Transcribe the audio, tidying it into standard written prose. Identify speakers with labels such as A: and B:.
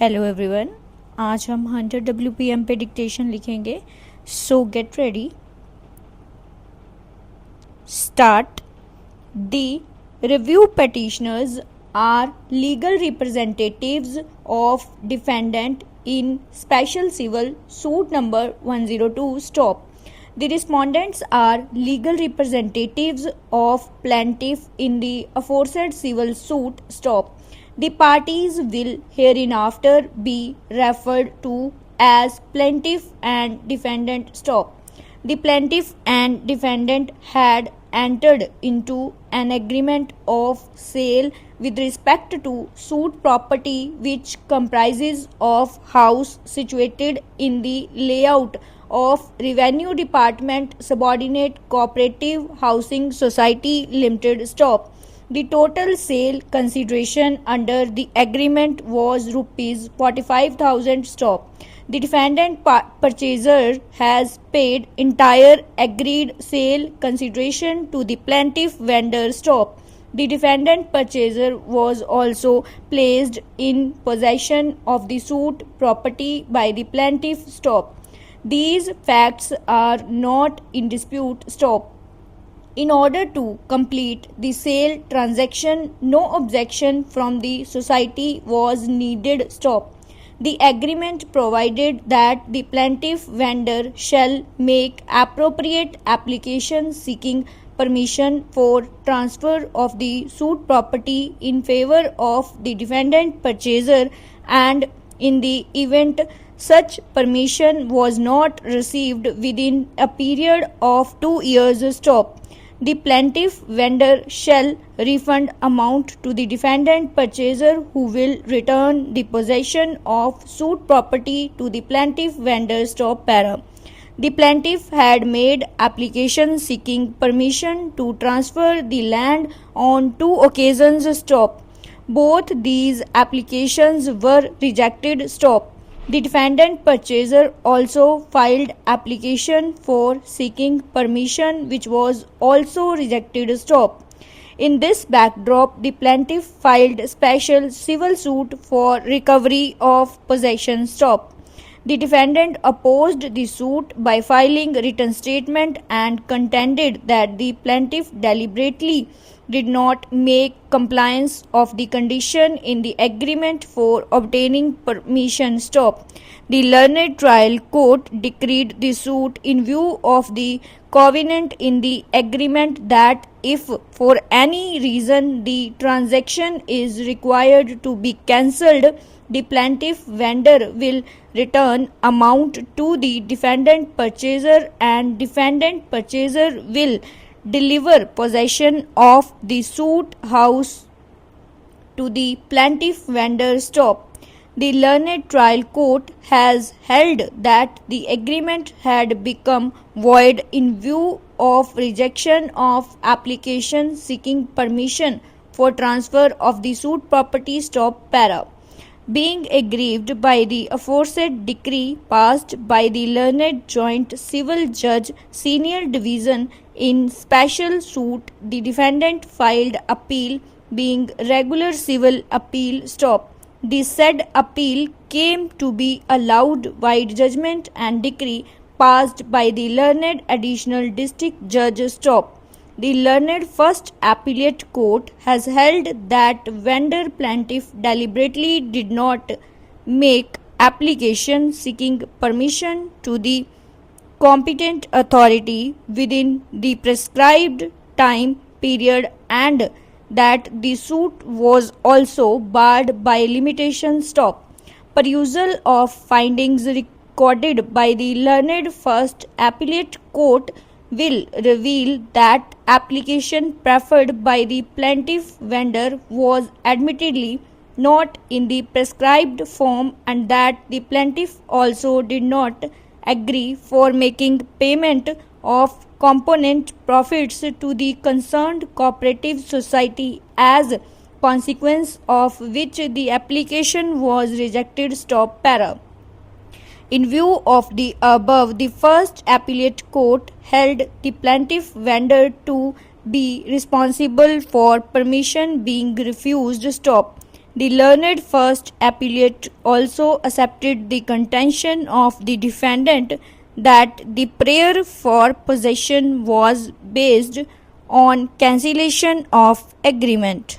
A: Hello everyone, आज हम 100 WPM पे डिक्टेशन लिखेंगे. सो get ready. Start. The review petitioners are legal representatives of defendant in special civil suit number 102. Stop. The respondents are legal representatives of plaintiff in the aforesaid civil suit. Stop. The parties will hereinafter be referred to as plaintiff and defendant. Stop. The plaintiff and defendant had entered into an agreement of sale with respect to suit property which comprises of house situated in the layout of Revenue Department Subordinate Cooperative Housing Society Limited. Stop. The total sale consideration under the agreement was rupees 45,000. Stop. The defendant purchaser has paid entire agreed sale consideration to the plaintiff vendor. Stop. The defendant purchaser was also placed in possession of the suit property by the plaintiff. Stop. These facts are not in dispute. Stop. In order to complete the sale transaction, no objection from the society was needed. Stop. The agreement provided that the plaintiff vendor shall make appropriate application seeking permission for transfer of the suit property in favor of the defendant purchaser, and in the event such permission was not received within a period of 2 years. Stop. The plaintiff vendor shall refund amount to the defendant purchaser, who will return the possession of suit property to the plaintiff vendor. Stop. Para. The plaintiff had made application seeking permission to transfer the land on 2 occasions. Stop. Both these applications were rejected. Stop. The defendant purchaser also filed application for seeking permission, which was also rejected. Stop. In this backdrop, the plaintiff filed special civil suit for recovery of possession. Stop. The defendant opposed the suit by filing written statement and contended that the plaintiff deliberately did not make compliance of the condition in the agreement for obtaining permission. Stop. The learned trial court decreed the suit in view of the covenant in the agreement that if for any reason the transaction is required to be cancelled, the plaintiff vendor will return amount to the defendant purchaser, and defendant purchaser will deliver possession of the suit house to the plaintiff vendor. Stop. The learned trial court has held that the agreement had become void in view of rejection of application seeking permission for transfer of the suit property. Stop. Para. Being aggrieved by the aforesaid decree passed by the learned joint civil judge senior division in special suit, the defendant filed appeal, being regular civil appeal. Stop. The said appeal came to be allowed void judgment and decree passed by the learned additional district judge. Stop. The learned first appellate court has held that vendor plaintiff deliberately did not make application seeking permission to the competent authority within the prescribed time period, and that the suit was also barred by limitation. Stop. Perusal of findings recorded by the learned first appellate court will reveal that application preferred by the plaintiff vendor was admittedly not in the prescribed form, and that the plaintiff also did not agree for making payment of component profits to the concerned cooperative society, as consequence of which the application was rejected. Stop. Para. In view of the above, the first appellate court held the plaintiff vendor to be responsible for permission being refused. Stop. The learned first appellate also accepted the contention of the defendant that the prayer for possession was based on cancellation of agreement.